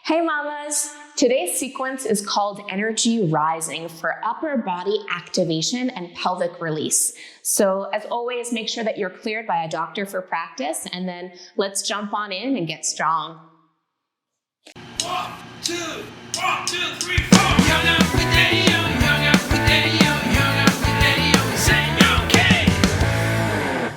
Hey mamas! Today's sequence is called energizing for upper body activation and pelvic release. So as always, make sure that you're cleared by a doctor for practice, and then let's jump on in and get strong. 1, 2, 3, 4. Yoga with Daddy-O, yoga with Daddy-O, yoga with Daddy-O. Say okay.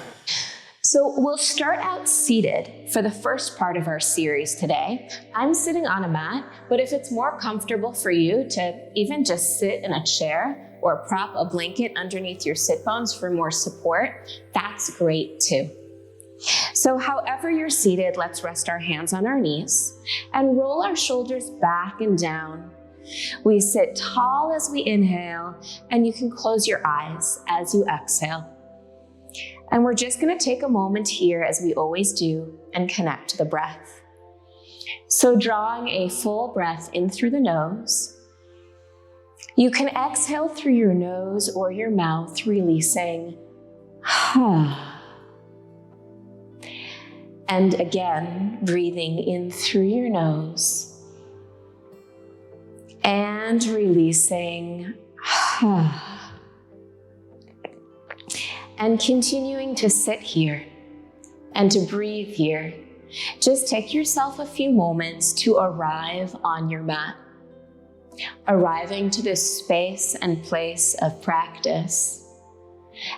So we'll start out seated for the first part of our series today. I'm sitting on a mat, but if it's more comfortable for you to even just sit in a chair or prop a blanket underneath your sit bones for more support, that's great too. So however you're seated, let's rest our hands on our knees and roll our shoulders back and down. We sit tall as we inhale, and you can close your eyes as you exhale. And we're just going to take a moment here, as we always do, and connect to the breath. So drawing a full breath in through the nose. You can exhale through your nose or your mouth, releasing. And again, breathing in through your nose and releasing. And continuing to sit here and to breathe here. Just take yourself a few moments to arrive on your mat, arriving to this space and place of practice,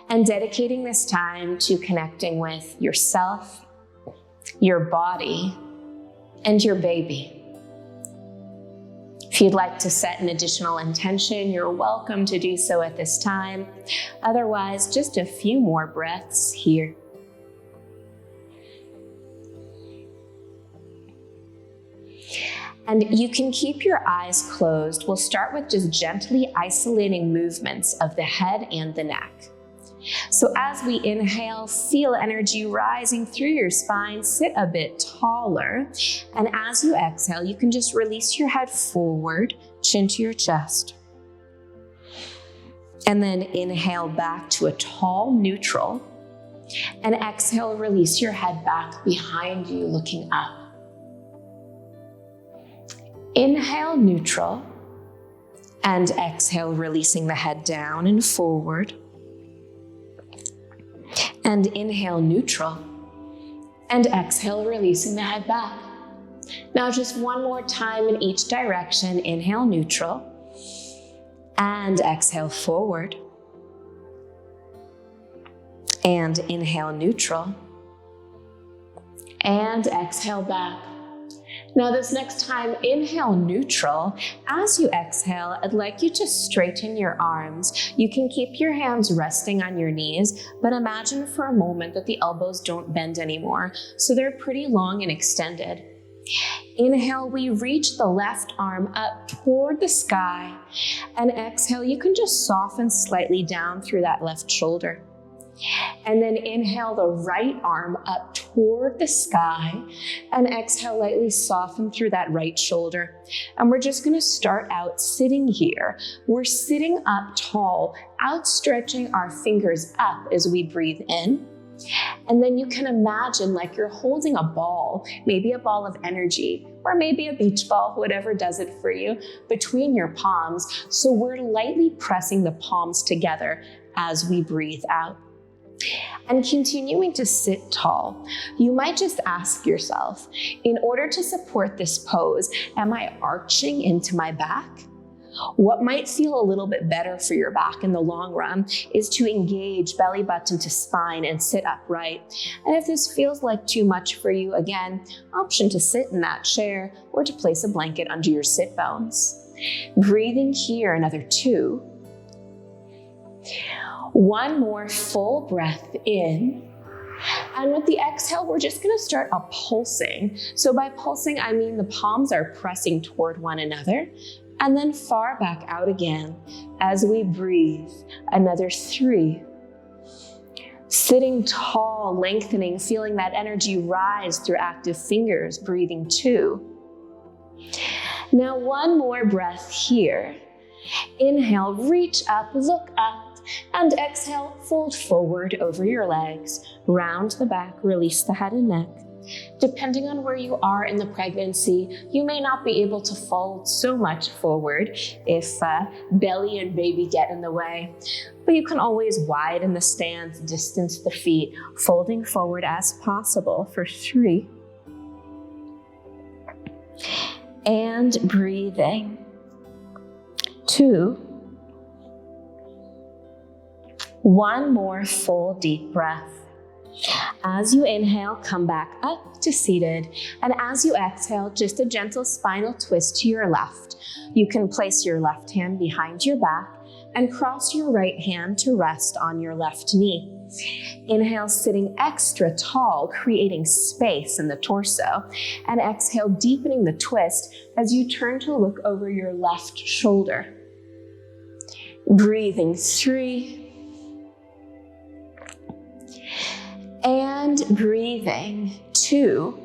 and dedicating this time to connecting with yourself, your body, and your baby. If you'd like to set an additional intention, you're welcome to do so at this time. Otherwise, just a few more breaths here. And you can keep your eyes closed. We'll start with just gently isolating movements of the head and the neck. So as we inhale, feel energy rising through your spine, sit a bit taller. And as you exhale, you can just release your head forward, chin to your chest. And then inhale back to a tall neutral. And exhale, release your head back behind you, looking up. Inhale, neutral. And exhale, releasing the head down and forward. And inhale, neutral, and exhale, releasing the head back. Now just one more time in each direction. Inhale, neutral, and exhale, forward. And inhale, neutral, and exhale, back. Now this next time, inhale, neutral. As you exhale, I'd like you to straighten your arms. You can keep your hands resting on your knees, but imagine for a moment that the elbows don't bend anymore, so they're pretty long and extended. Inhale, we reach the left arm up toward the sky, and exhale, you can just soften slightly down through that left shoulder. And then inhale the right arm up toward the sky, and exhale, lightly soften through that right shoulder. And we're just going to start out sitting here. We're sitting up tall, outstretching our fingers up as we breathe in. And then you can imagine like you're holding a ball, maybe a ball of energy, or maybe a beach ball, whatever does it for you, between your palms. So we're lightly pressing the palms together as we breathe out. And continuing to sit tall, you might just ask yourself, in order to support this pose, am I arching into my back? What might feel a little bit better for your back in the long run is to engage belly button to spine and sit upright. And if this feels like too much for you, again, option to sit in that chair or to place a blanket under your sit bones. Breathing here, another 2. One more full breath in. And with the exhale, we're just going to start a pulsing. So by pulsing, I mean the palms are pressing toward one another, and then far back out again as we breathe. Another 3. Sitting tall, lengthening, feeling that energy rise through active fingers, breathing 2. Now one more breath here. Inhale, reach up, look up. And exhale, fold forward over your legs, round the back, release the head and neck. Depending on where you are in the pregnancy, you may not be able to fold so much forward if belly and baby get in the way, but you can always widen the stance, distance the feet, folding forward as possible for 3. And breathing. 2. 1 more full deep breath. As you inhale, come back up to seated, and as you exhale, just a gentle spinal twist to your left. You can place your left hand behind your back and cross your right hand to rest on your left knee. Inhale, sitting extra tall, creating space in the torso, and exhale, deepening the twist as you turn to look over your left shoulder. Breathing 3. And breathing 2.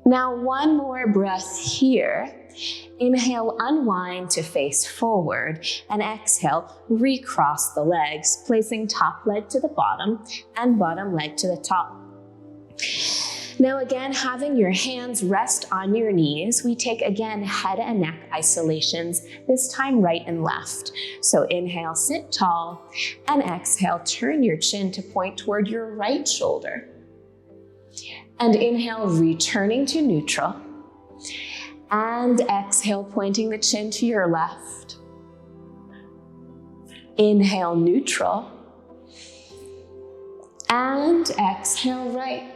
Now 1 more breath here. Inhale, unwind to face forward, and exhale, recross the legs, placing top leg to the bottom and bottom leg to the top. Now again, having your hands rest on your knees, we take again head and neck isolations, this time right and left. So inhale, sit tall, and exhale, turn your chin to point toward your right shoulder. And inhale, returning to neutral. And exhale, pointing the chin to your left. Inhale, neutral. And exhale, right.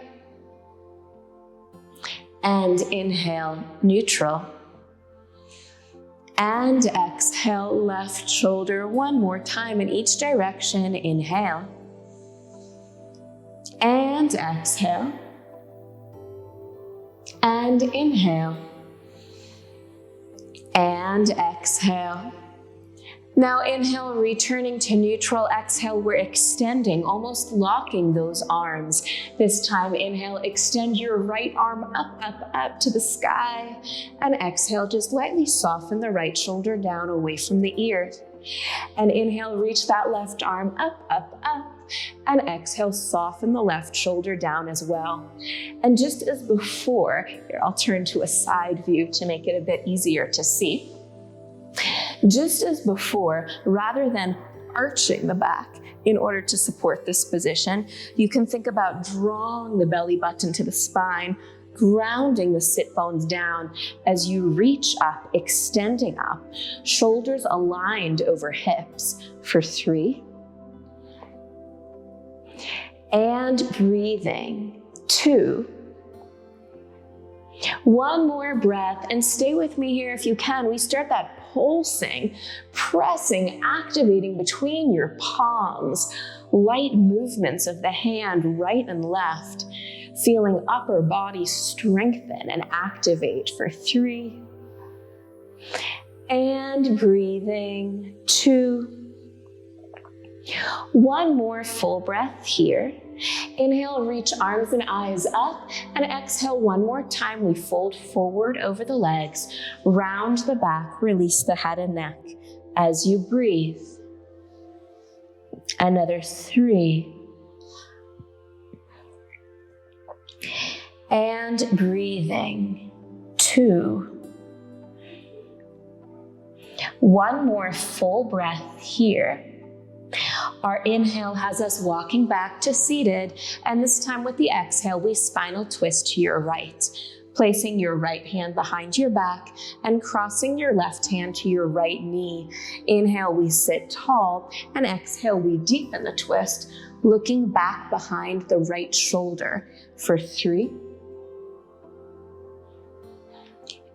And inhale, neutral. And exhale, left shoulder. 1 more time in each direction. Inhale. And exhale. And inhale. And exhale. Now inhale, returning to neutral. Exhale, we're extending, almost locking those arms. This time, inhale, extend your right arm up, up, up to the sky. And exhale, just lightly soften the right shoulder down away from the ears. And inhale, reach that left arm up, up, up. And exhale, soften the left shoulder down as well. And just as before, here I'll turn to a side view to make it a bit easier to see. Just as before, rather than arching the back in order to support this position, you can think about drawing the belly button to the spine, grounding the sit bones down as you reach up, extending up, shoulders aligned over hips for 3. And breathing 2. 1 more breath, and stay with me here if you can. We start that pulsing, pressing, activating between your palms, light movements of the hand right and left, feeling upper body strengthen and activate for 3. And breathing 2. 1 more full breath here. Inhale, reach arms and eyes up, and exhale 1 more time. We fold forward over the legs, round the back, release the head and neck as you breathe. Another 3. And breathing 2. 1 more full breath here. Our inhale has us walking back to seated, and this time with the exhale, we spinal twist to your right, placing your right hand behind your back and crossing your left hand to your right knee. Inhale, we sit tall, and exhale, we deepen the twist, looking back behind the right shoulder for 3.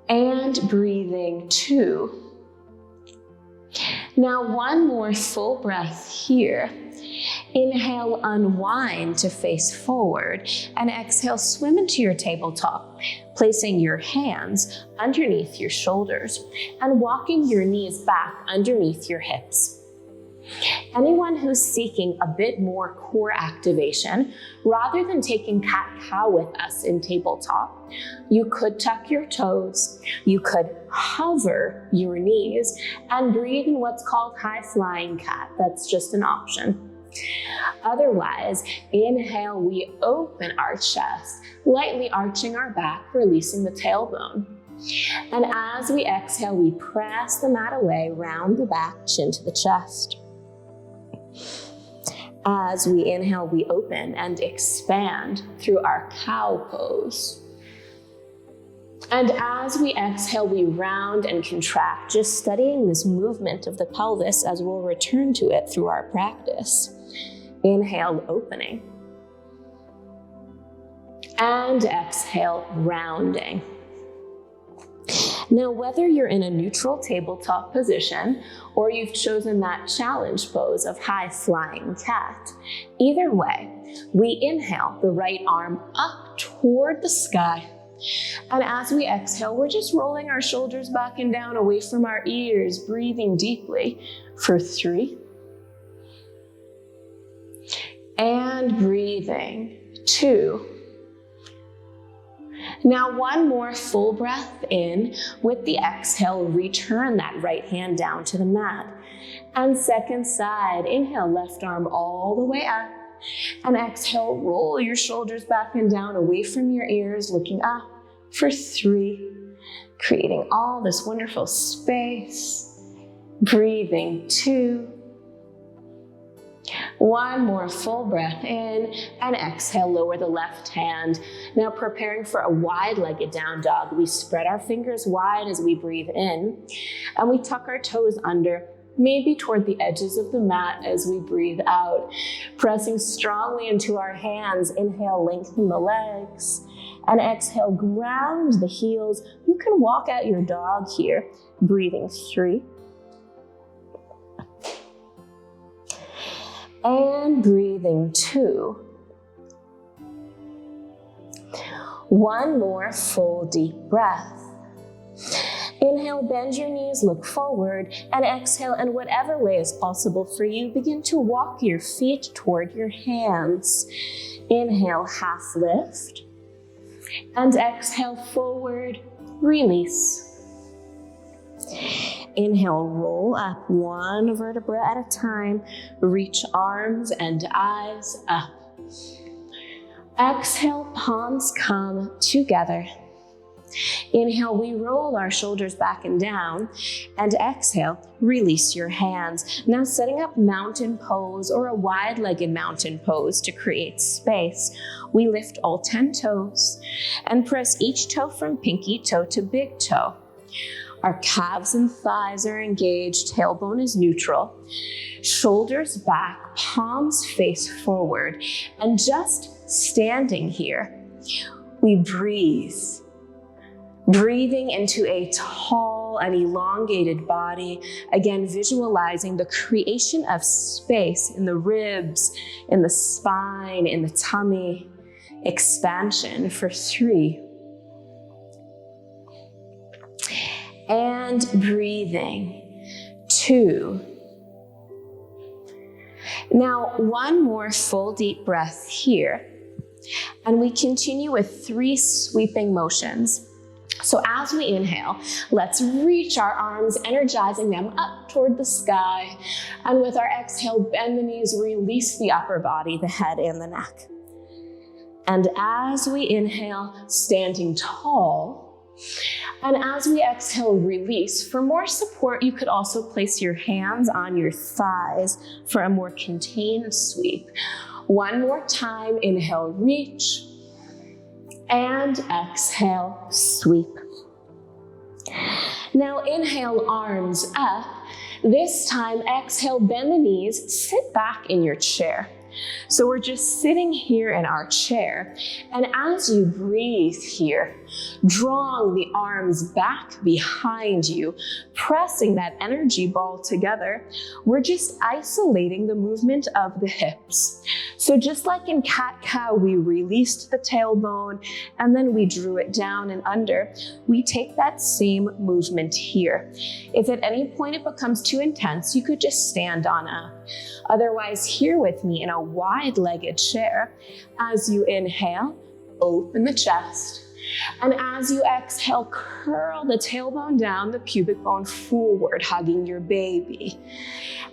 And breathing 2. Now 1 more full breath here. Inhale, unwind to face forward, and exhale, swim into your tabletop, placing your hands underneath your shoulders and walking your knees back underneath your hips. Anyone who's seeking a bit more core activation, rather than taking cat-cow with us in tabletop, you could tuck your toes, you could hover your knees, and breathe in what's called high flying cat. That's just an option. Otherwise, inhale, we open our chest, lightly arching our back, releasing the tailbone. And as we exhale, we press the mat away, round the back, chin to the chest. As we inhale, we open and expand through our cow pose. And as we exhale, we round and contract, just studying this movement of the pelvis as we'll return to it through our practice. Inhale, opening. And exhale, rounding. Now, whether you're in a neutral tabletop position or you've chosen that challenge pose of high flying cat, either way, we inhale the right arm up toward the sky. And as we exhale, we're just rolling our shoulders back and down away from our ears, breathing deeply for 3. And breathing 2. Now, one more full breath in. With the exhale, return that right hand down to the mat. And second side, inhale, left arm all the way up. And exhale, roll your shoulders back and down away from your ears, looking up for 3. Creating all this wonderful space. Breathing 2. One more full breath in and exhale, lower the left hand. Now preparing for a wide-legged down dog. We spread our fingers wide as we breathe in and we tuck our toes under, maybe toward the edges of the mat as we breathe out. Pressing strongly into our hands, inhale, lengthen the legs and exhale, ground the heels. You can walk out your dog here, breathing 3. And breathing 2. One more full deep breath. Inhale, bend your knees, look forward, and exhale, and whatever way is possible for you, begin to walk your feet toward your hands. Inhale, half lift, and exhale, forward, release. Inhale, roll up one vertebra at a time. Reach arms and eyes up. Exhale, palms come together. Inhale, we roll our shoulders back and down. And exhale, release your hands. Now setting up mountain pose or a wide-legged mountain pose to create space. We lift all 10 toes and press each toe from pinky toe to big toe. Our calves and thighs are engaged, tailbone is neutral. Shoulders back, palms face forward. And just standing here, we breathe. Breathing into a tall and elongated body. Again, visualizing the creation of space in the ribs, in the spine, in the tummy. Expansion for 3. And breathing 2. Now, one more full deep breath here. And we continue with 3 sweeping motions. So as we inhale, let's reach our arms, energizing them up toward the sky. And with our exhale, bend the knees, release the upper body, the head and the neck. And as we inhale, standing tall. And as we exhale, release. For more support, you could also place your hands on your thighs for a more contained sweep. One more time, inhale, reach. And exhale, sweep. Now inhale, arms up. This time, exhale, bend the knees, sit back in your chair. So we're just sitting here in our chair. And as you breathe here, drawing the arms back behind you, pressing that energy ball together, we're just isolating the movement of the hips. So just like in cat-cow, we released the tailbone and then we drew it down and under, we take that same movement here. If at any point it becomes too intense, you could just stand on up. Otherwise, here with me in a wide-legged chair, as you inhale, open the chest. And as you exhale, curl the tailbone down, the pubic bone forward, hugging your baby.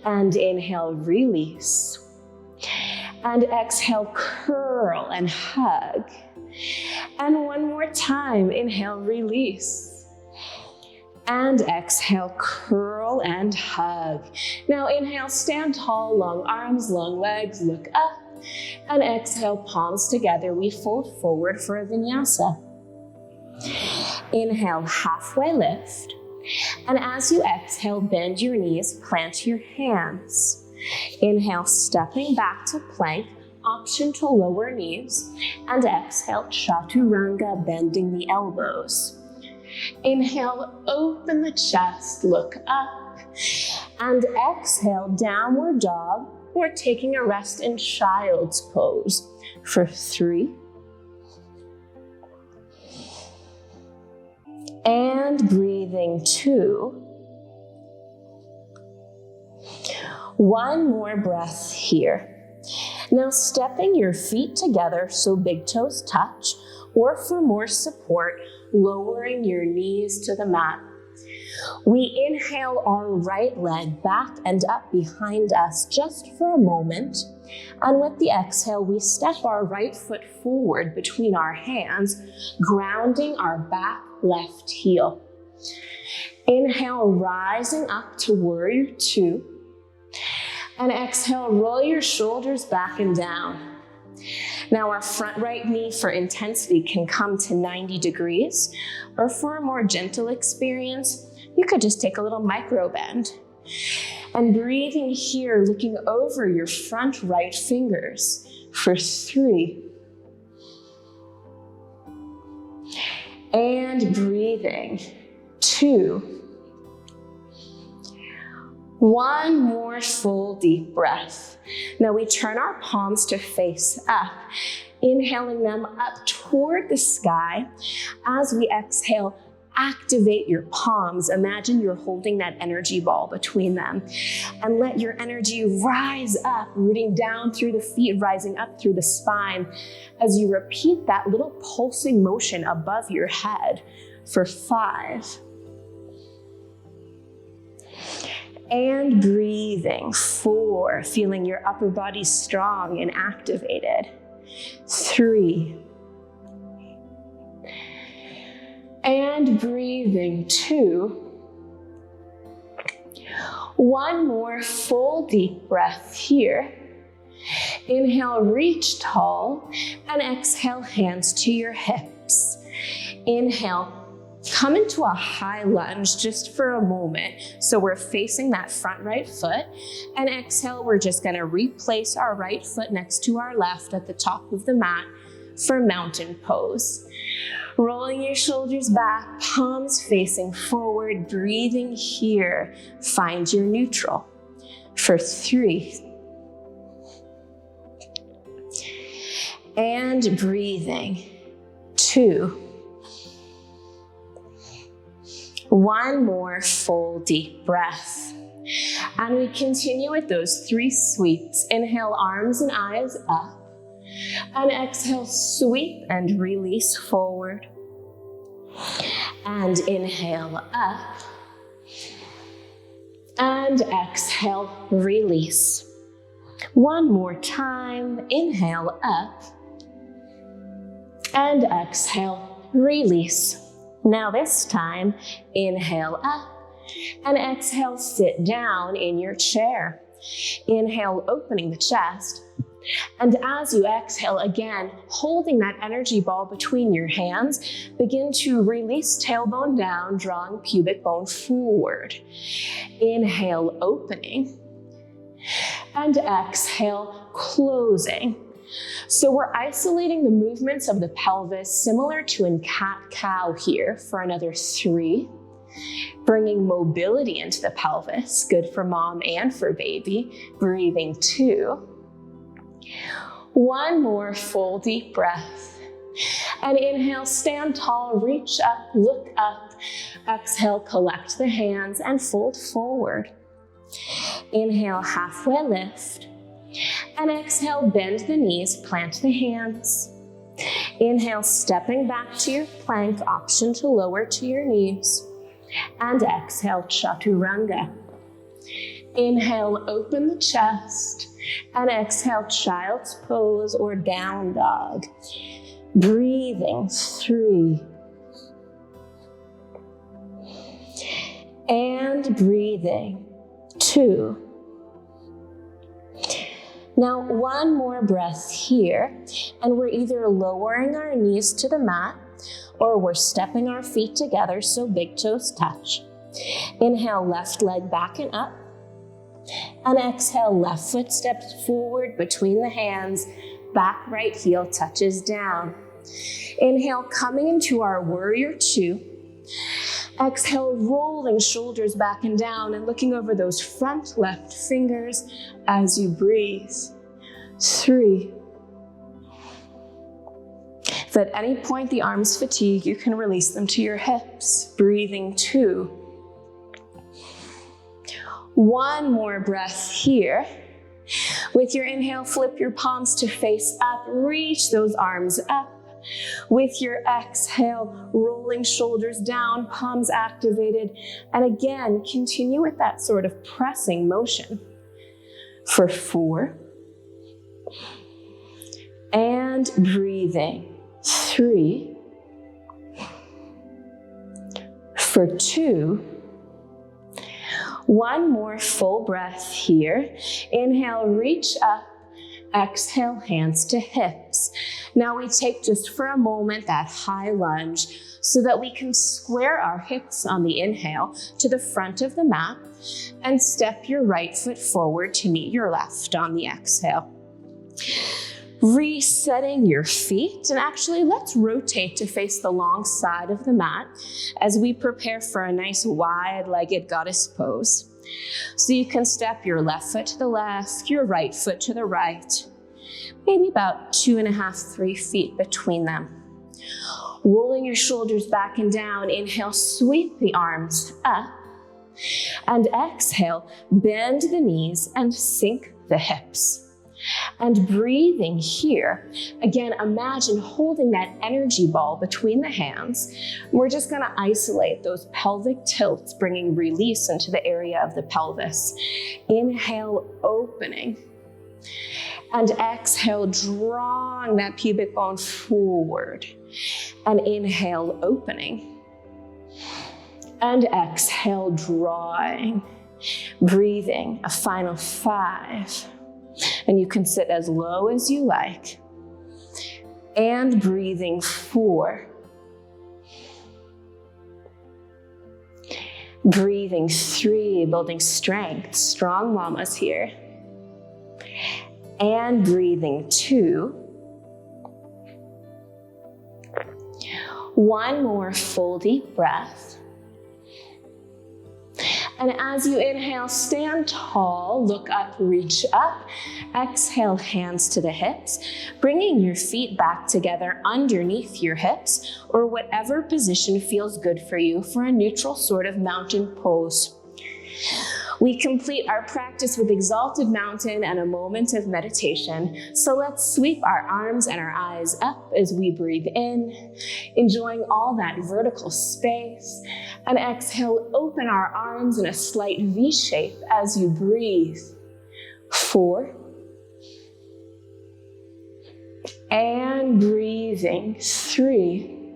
And inhale, release. And exhale, curl and hug. And one more time, inhale, release. And exhale, curl and hug. Now inhale, stand tall, long arms, long legs, look up. And exhale, palms together, we fold forward for a vinyasa. Inhale, halfway lift. And as you exhale, bend your knees, plant your hands. Inhale, stepping back to plank, option to lower knees. And exhale, chaturanga, bending the elbows. Inhale, open the chest, look up. And exhale, downward dog, or taking a rest in child's pose for 3. And breathing 2. One more breath here. Now stepping your feet together so big toes touch, or for more support, lowering your knees to the mat. We inhale our right leg back and up behind us just for a moment. And with the exhale, we step our right foot forward between our hands, grounding our back left heel. Inhale, rising up to warrior 2. And exhale, roll your shoulders back and down. Now our front right knee for intensity can come to 90 degrees, or for a more gentle experience, you could just take a little micro bend. And breathing here, looking over your front right fingers for 3. And breathing 2. One more full deep breath. Now we turn our palms to face up, inhaling them up toward the sky. As we exhale, activate your palms. Imagine you're holding that energy ball between them, and let your energy rise up, rooting down through the feet, rising up through the spine as you repeat that little pulsing motion above your head for 5. And breathing 4, feeling your upper body strong and activated. 3. And breathing 2. One more full deep breath here. Inhale, reach tall, and exhale, hands to your hips. Inhale, come into a high lunge just for a moment. So we're facing that front right foot. And exhale, we're just gonna replace our right foot next to our left at the top of the mat for mountain pose. Rolling your shoulders back, palms facing forward, breathing here. Find your neutral for 3. And breathing 2. One more full deep breath. And we continue with those 3 sweeps. Inhale, arms and eyes up. And exhale, sweep and release forward. And inhale up. And exhale, release. One more time. Inhale up. And exhale, release. Now this time, inhale up, and exhale, sit down in your chair. Inhale, opening the chest. And as you exhale again, holding that energy ball between your hands, begin to release tailbone down, drawing pubic bone forward. Inhale, opening. And exhale, closing. So we're isolating the movements of the pelvis, similar to in cat-cow here for another 3. Bringing mobility into the pelvis, good for mom and for baby. Breathing 2. One more full deep breath. And inhale, stand tall, reach up, look up. Exhale, collect the hands and fold forward. Inhale, halfway lift. And exhale, bend the knees, plant the hands. Inhale, stepping back to your plank, option to lower to your knees. And exhale, chaturanga. Inhale, open the chest, and exhale, child's pose or down dog. Breathing, 3. And breathing, 2. Now, one more breath here, and we're either lowering our knees to the mat or we're stepping our feet together so big toes touch. Inhale, left leg back and up. And exhale, left foot steps forward between the hands, back right heel touches down. Inhale, coming into our warrior 2. Exhale, rolling shoulders back and down and looking over those front left fingers as you breathe. 3. If at any point the arms fatigue, you can release them to your hips. Breathing, 2. One more breath here. With your inhale, flip your palms to face up, reach those arms up. With your exhale, rolling shoulders down, palms activated. And again, continue with that sort of pressing motion for 4. And breathing, 3. For 2. One more full breath here. Inhale, reach up. Exhale, hands to hips. Now we take just for a moment that high lunge so that we can square our hips on the inhale to the front of the mat and step your right foot forward to meet your left on the exhale. Resetting your feet, and actually let's rotate to face the long side of the mat as we prepare for a nice wide-legged goddess pose. So you can step your left foot to the left, your right foot to the right, maybe about 2.5, 3 feet between them. Rolling your shoulders back and down, inhale, sweep the arms up, and exhale, bend the knees and sink the hips. And breathing here, again, imagine holding that energy ball between the hands. We're just gonna isolate those pelvic tilts, bringing release into the area of the pelvis. Inhale, opening. And exhale, drawing that pubic bone forward. And inhale, opening. And exhale, drawing. Breathing, a final 5. And you can sit as low as you like. And breathing, 4. Breathing, 3, building strength, strong mamas here. And breathing, 2. One more full deep breath. And as you inhale, stand tall, look up, reach up. Exhale, hands to the hips, bringing your feet back together underneath your hips, or whatever position feels good for you for a neutral sort of mountain pose. We complete our practice with Exalted Mountain and a moment of meditation. So let's sweep our arms and our eyes up as we breathe in, enjoying all that vertical space. And exhale, open our arms in a slight V shape as you breathe. 4. And breathing, 3.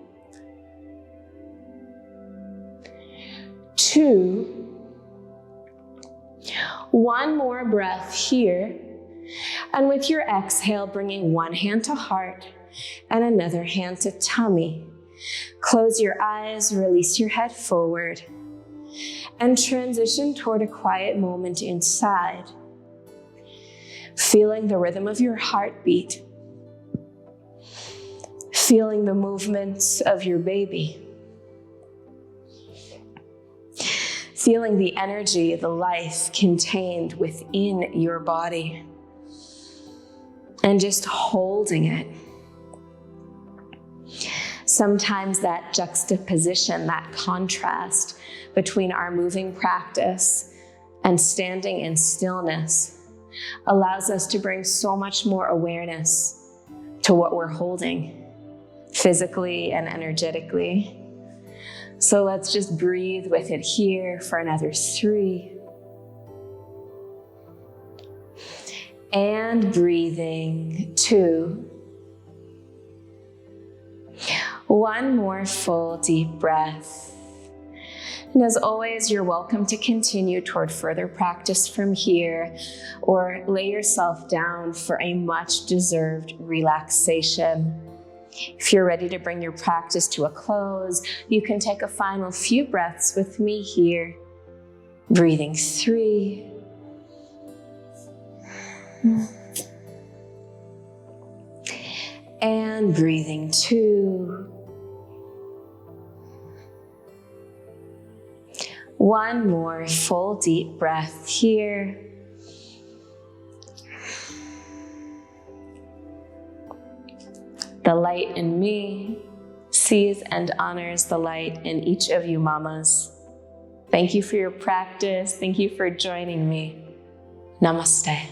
2. One more breath here. And with your exhale, bringing one hand to heart and another hand to tummy. Close your eyes, release your head forward, and transition toward a quiet moment inside. Feeling the rhythm of your heartbeat. Feeling the movements of your baby. Feeling the energy, the life contained within your body. And just holding it. Sometimes that juxtaposition, that contrast between our moving practice and standing in stillness allows us to bring so much more awareness to what we're holding, physically and energetically. So let's just breathe with it here for another 3. And breathing 2. One more full deep breath. And as always, you're welcome to continue toward further practice from here, or lay yourself down for a much deserved relaxation. If you're ready to bring your practice to a close, you can take a final few breaths with me here. Breathing 3. And breathing 2. One more full deep breath here. The light in me sees and honors the light in each of you mamas. Thank you for your practice. Thank you for joining me. Namaste.